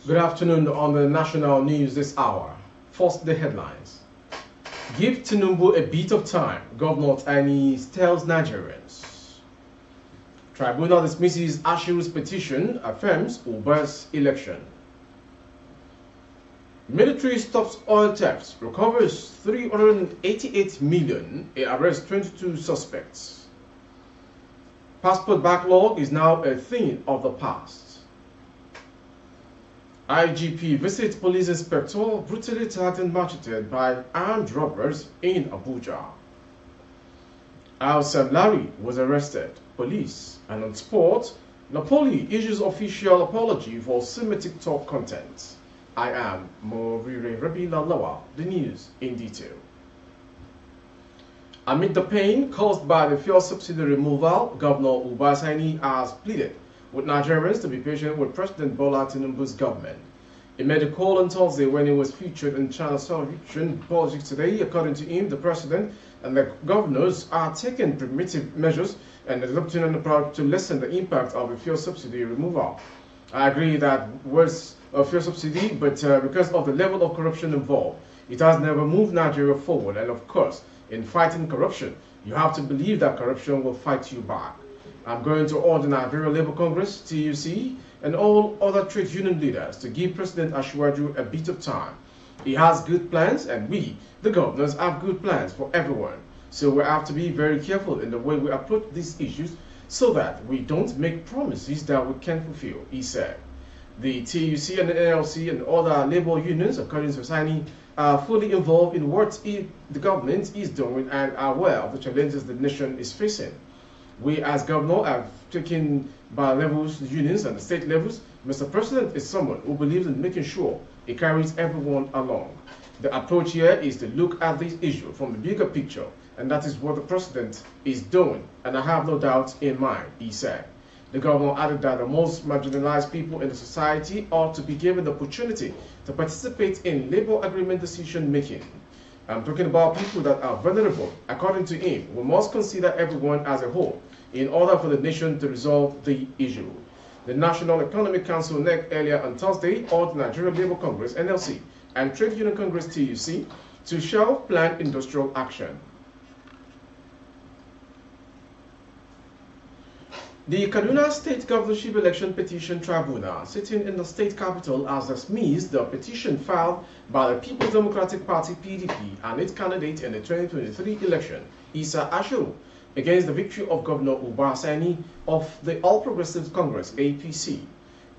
Good afternoon on the national news this hour. First, the headlines. Give Tinubu a bit of time, Governor Tani tells Nigerians. Tribunal dismisses Ashiru's petition, affirms Uba's election. Military stops oil thefts, recovers 388 million, arrests 22 suspects. Passport backlog is now a thing of the past. IGP visits police inspector brutally attacked and macheted by armed robbers in Abuja. Al-Sam Larry was arrested, police, and on sport, Napoli issues official apology for Semitic talk content. I am Morire Rabila Lawa, the news in detail. Amid the pain caused by the fuel subsidy removal, Governor Ubasani has pleaded with Nigerians to be patient with President Bola Tinubu's government. He made a call on Thursday when he was featured in Channel Television Politics Today. According to him, the president and the governors are taking primitive measures and adopting an approach to lessen the impact of the fuel subsidy removal. I agree that was a fuel subsidy, but because of the level of corruption involved, it has never moved Nigeria forward. And of course, in fighting corruption, you have to believe that corruption will fight you back. I'm going to order Nigerian Labour Congress, TUC, and all other trade union leaders to give President Ashwaju a bit of time. He has good plans, and we, the governors, have good plans for everyone. So we have to be very careful in the way we approach these issues so that we don't make promises that we can't fulfill, he said. The TUC and the NLC and other labour unions, according to Sani, are fully involved in what the government is doing and are aware of the challenges the nation is facing. We as governor have taken by levels, the unions and the state levels. Mr. President is someone who believes in making sure he carries everyone along. The approach here is to look at this issue from the bigger picture, and that is what the president is doing, and I have no doubt in mind, he said. The governor added that the most marginalized people in the society ought to be given the opportunity to participate in labor agreement decision making. I'm talking about people that are vulnerable. According to him, we must consider everyone as a whole in order for the nation to resolve the issue. The National Economic Council NEC earlier on Thursday ordered Nigerian Labour Congress NLC and Trade Union Congress TUC to shelve planned industrial action. The Kaduna State Governorship Election Petition Tribunal, sitting in the state capital, has dismissed the petition filed by the People's Democratic Party (PDP) and its candidate in the 2023 election, Isa Ashiru, against the victory of Governor Uba Sani of the All Progressives Congress (APC).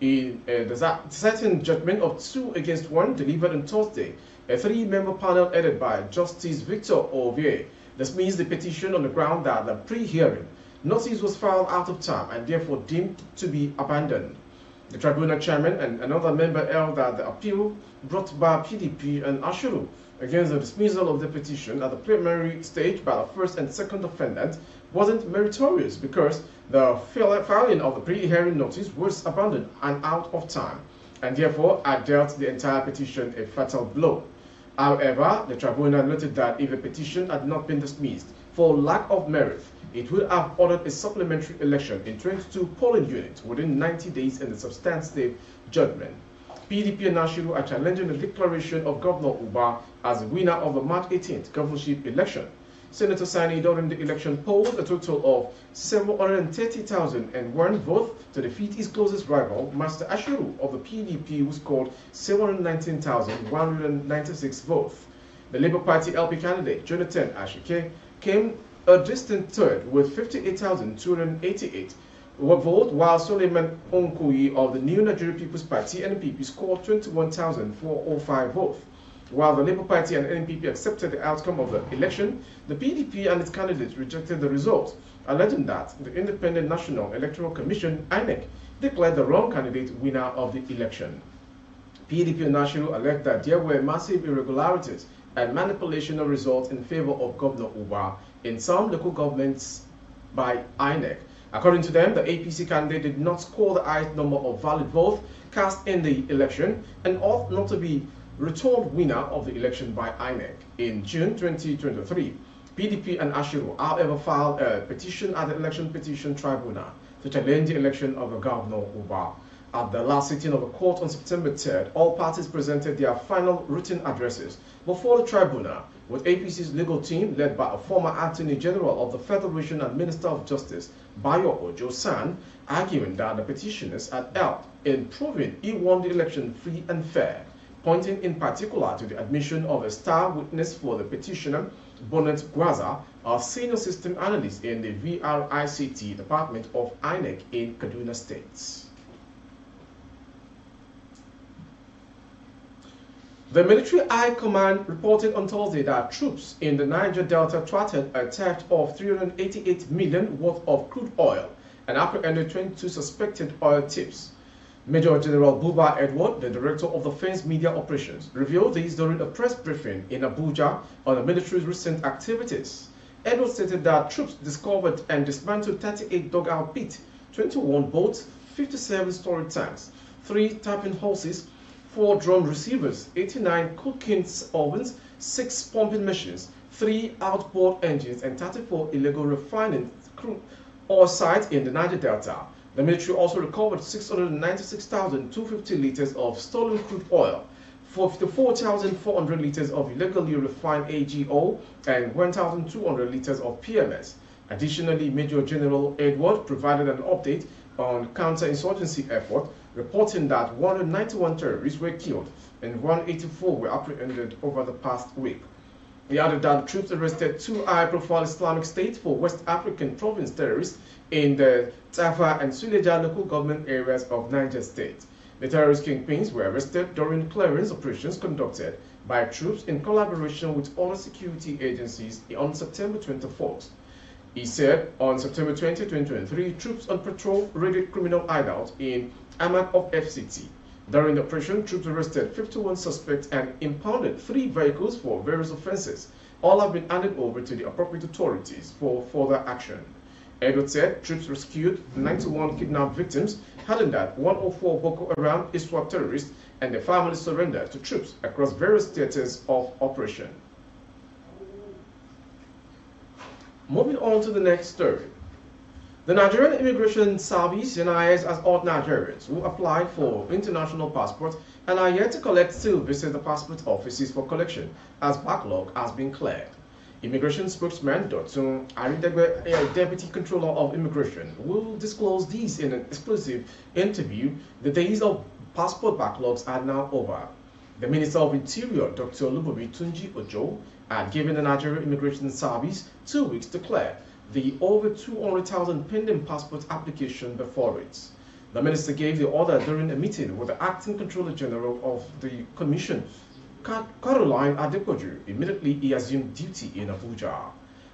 In the deciding judgment of 2-1 delivered on Thursday, a 3-member panel headed by Justice Victor Ovie dismissed the petition on the ground that the pre-hearing notice was filed out of time and therefore deemed to be abandoned. The tribunal chairman and another member held that the appeal brought by PDP and Ashiru against the dismissal of the petition at the preliminary stage by the first and second defendant wasn't meritorious because the filing of the pre-hearing notice was abandoned and out of time, and therefore had dealt the entire petition a fatal blow. However, the tribunal noted that if the petition had not been dismissed for lack of merit, it would have ordered a supplementary election in 22 polling units within 90 days in the substantive judgment. PDP and Ashiru are challenging the declaration of Governor Uba as the winner of the March 18th governorship election. Senator Sani during the election polled a total of 730,001 votes to defeat his closest rival, Master Ashiru of the PDP, who scored 719,196 votes. The Labour Party LP candidate, Jonathan Ashike, came a distant third with 58,288 votes, while Suleiman Onkoyi of the New Nigerian People's Party (NPP) scored 21,405 votes. While the Labour Party and NPP accepted the outcome of the election, the PDP and its candidates rejected the results, alleging that the Independent National Electoral Commission (INEC) declared the wrong candidate winner of the election. PDP and Ashiru alleged that there were massive irregularities and manipulation of results in favor of Governor Uba in some local governments by INEC. According to them, the APC candidate did not score the highest number of valid votes cast in the election and ought not to be returned winner of the election by INEC. In June 2023, PDP and Ashiru, however, filed a petition at the Election Petition Tribunal to challenge the election of the Governor Uba. At the last sitting of the court on September 3rd, all parties presented their final written addresses before the tribunal, with APC's legal team led by a former Attorney General of the Federation and Minister of Justice, Bayo Ojo-San, arguing that the petitioners had helped in proving he won the election free and fair, pointing in particular to the admission of a star witness for the petitioner, Bonnet Gwaza, a senior system analyst in the VRICT department of INEC in Kaduna State. The military high command reported on Thursday that troops in the Niger Delta thwarted a theft of 388 million worth of crude oil and apprehended 22 suspected oil thieves. Major General Buba Edward, the director of Defense Media Operations, revealed this during a press briefing in Abuja on the military's recent activities. Edward stated that troops discovered and dismantled 38 dugout pits, 21 boats, 57 storage tanks, 3 tapping houses, 4 drum receivers, 89 cooking ovens, 6 pumping machines, 3 outboard engines, and 34 illegal refining crude oil sites in the Niger Delta. The military also recovered 696,250 liters of stolen crude oil, 54,400 liters of illegally refined AGO, and 1,200 liters of PMS. Additionally, Major General Edward provided an update on counterinsurgency effort, reporting that 191 terrorists were killed and 184 were apprehended over the past week. He added that troops arrested 2 high-profile Islamic State for West African province terrorists in the Tafa and Suleja local government areas of Niger State. The terrorist kingpins were arrested during clearance operations conducted by troops in collaboration with other security agencies on September 24th. He said on September 20, 2023, troops on patrol raided criminal hideouts in Amak of FCT. During the operation, troops arrested 51 suspects and impounded 3 vehicles for various offenses. All have been handed over to the appropriate authorities for further action. Edward said troops rescued 91 kidnapped victims, adding that 104 Boko Haram ISWAP terrorists and their families surrendered to troops across various theaters of operation. Moving on to the next story. The Nigerian Immigration Service (NIS) has all Nigerians who applied for international passports and are yet to collect still visit the passport offices for collection, as backlog has been cleared. Immigration spokesman Dotun Aridegbe, a deputy controller of immigration, will disclose these in an exclusive interview. The days of passport backlogs are now over. The Minister of Interior, Dr. Lubobi Tunji Ojo, had given the Nigerian Immigration Service 2 weeks to clear the over 200,000 pending passport application before it. The minister gave the order during a meeting with the Acting Controller General of the Commission, Caroline Adepoju, immediately he assumed duty in Abuja.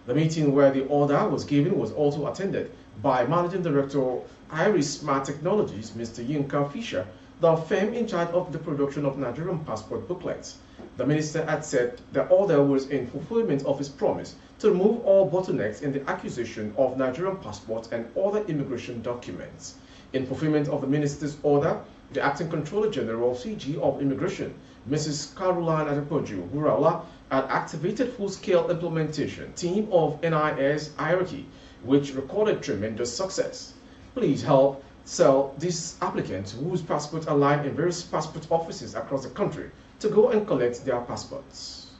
The meeting where the order was given was also attended by Managing Director Iris Smart Technologies, Mr. Yinka Fisher, the firm in charge of the production of Nigerian passport booklets. The minister had said the order was in fulfillment of his promise to remove all bottlenecks in the acquisition of Nigerian passports and other immigration documents. In fulfillment of the minister's order, the Acting Controller General CG of Immigration, Mrs. Caroline Adepoju Wurala, had activated full-scale implementation team of NIS hierarchy, which recorded tremendous success. Please help sell these applicants whose passports are lying in various passport offices across the country to go and collect their passports.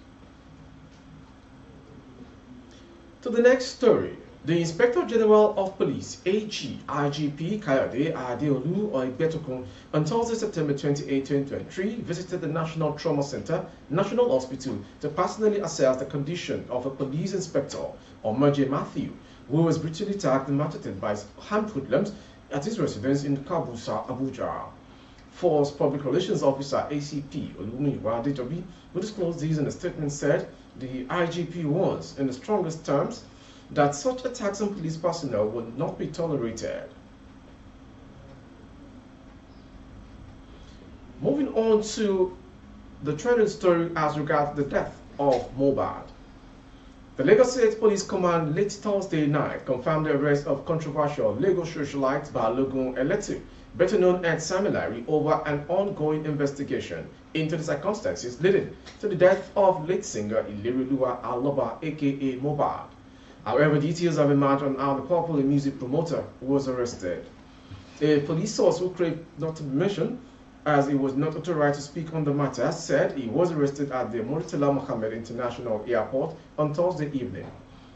To the next story. The Inspector General of Police, AG, IGP Kayode Adeolu Oibetokun, on Thursday, September 28, 2023, visited the National Trauma Center, National Hospital, to personally assess the condition of a police inspector, Omaje Matthew, who was brutally attacked and macheted by armed hoodlums at his residence in Kabusa, Abuja. Force Public Relations Officer ACP Olumiwa Adejobi, who disclosed these in a statement, said the IGP warns in the strongest terms that such attacks on police personnel will not be tolerated. Moving on to the trending story as regards the death of Mohbad. The Lagos State Police Command late Thursday night confirmed the arrest of controversial Lagos socialite Balogun Eletu, better known as Samilari, over an ongoing investigation into the circumstances leading to the death of late singer Ileriluwa Aloba aka Mohbad. However, details have emerged on how the popular music promoter was arrested. A police source who craved not to be mentioned, as he was not authorized to speak on the matter, said he was arrested at the Murtala Mohammed International Airport on Thursday evening.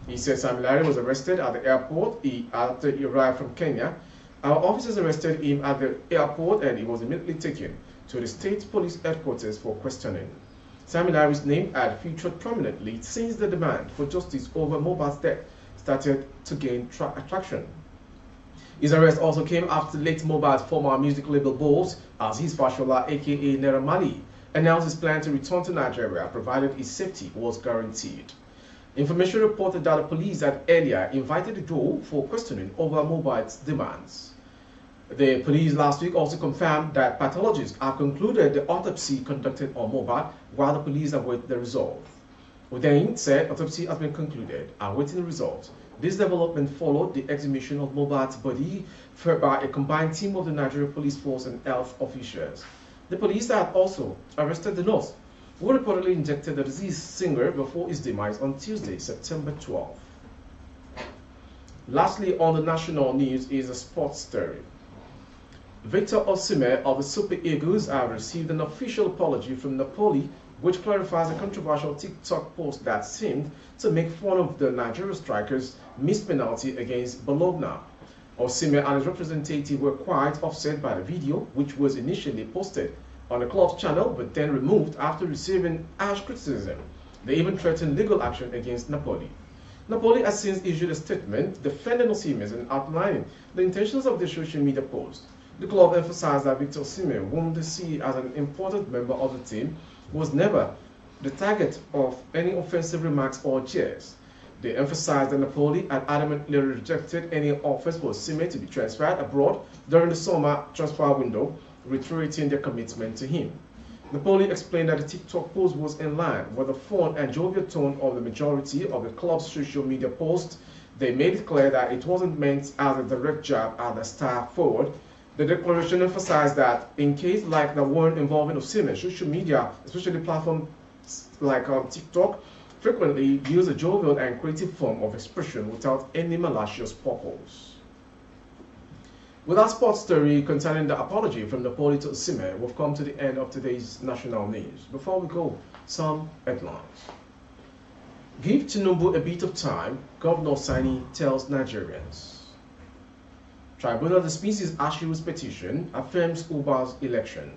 He said Samilari was arrested at the airport after he arrived from Kenya. Our officers arrested him at the airport and he was immediately taken to the state police headquarters for questioning. Samilari's name had featured prominently since the demand for justice over Mohbad's death started to gain traction. His arrest also came after late Mohbad's former music label boss, Aziz Fashola aka Naira Marley, announced his plan to return to Nigeria provided his safety was guaranteed. Information reported that the police had earlier invited the duo for questioning over Mohbad's demands. The police last week also confirmed that pathologists have concluded the autopsy conducted on Mohbad while the police await the result. Udain said autopsy has been concluded, awaiting the results. This development followed the exhumation of Mohbad's body by a combined team of the Nigerian police force and health officials. The police had also arrested the nurse who reportedly injected the deceased singer before his demise on Tuesday, September 12. Lastly, on the national news is a sports story. Victor Osimhen of the Super Eagles have received an official apology from Napoli, which clarifies a controversial TikTok post that seemed to make fun of the Nigerian striker's missed penalty against Bologna. Osimhen and his representative were quite upset by the video, which was initially posted on the club's channel but then removed after receiving harsh criticism. They even threatened legal action against Napoli. Napoli has since issued a statement defending Osimhen and outlining the intentions of the social media post. The club emphasized that Victor Osimhen, whom they see as an important member of the team, was never the target of any offensive remarks or jeers. They emphasized that Napoli had adamantly rejected any offers for Osimhen to be transferred abroad during the summer transfer window, reiterating their commitment to him. Napoli explained that the TikTok post was in line with the fun and jovial tone of the majority of the club's social media posts. They made it clear that it wasn't meant as a direct jab at the star forward. The declaration emphasized that in cases like the one involving Osimhen, social media, especially platforms like TikTok, frequently use a jovial and creative form of expression without any malicious purpose. With our sports story concerning the apology from Napoli to Osimhen, we've come to the end of today's national news. Before we go, some headlines. Give Tinubu a bit of time, Governor Sani tells Nigerians. Tribunal dismisses Ashiru's petition, affirms Uba's election.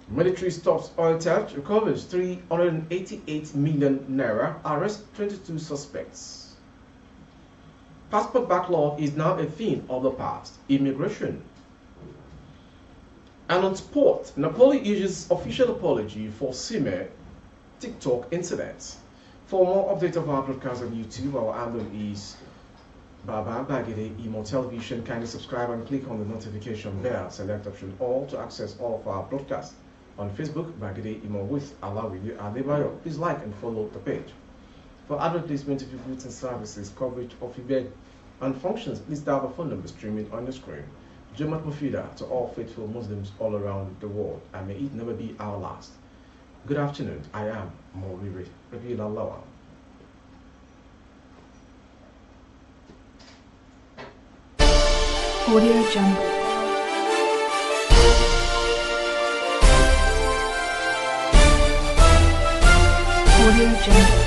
Military stops oil theft, recovers 388 million naira, arrests 22 suspects. Passport backlog is now a thing of the past. Immigration. And on sport, Napoli issues official apology for Osimhen TikTok incident. For more updates of our broadcast on YouTube, our handle is Baba Bagede Imo Television. Kindly subscribe and click on the notification bell. Select option all to access all of our broadcasts. On Facebook, Bagede Imo with Alawi Adebayo. Please like and follow the page. For advertisement of your goods and services, coverage of event and functions, please dial the phone number streaming on the screen. Jumat Mufida to all faithful Muslims all around the world, and may it never be our last. Good afternoon. I am Mawiri Rabiul Allah. Audio Jungle. Audio Jungle.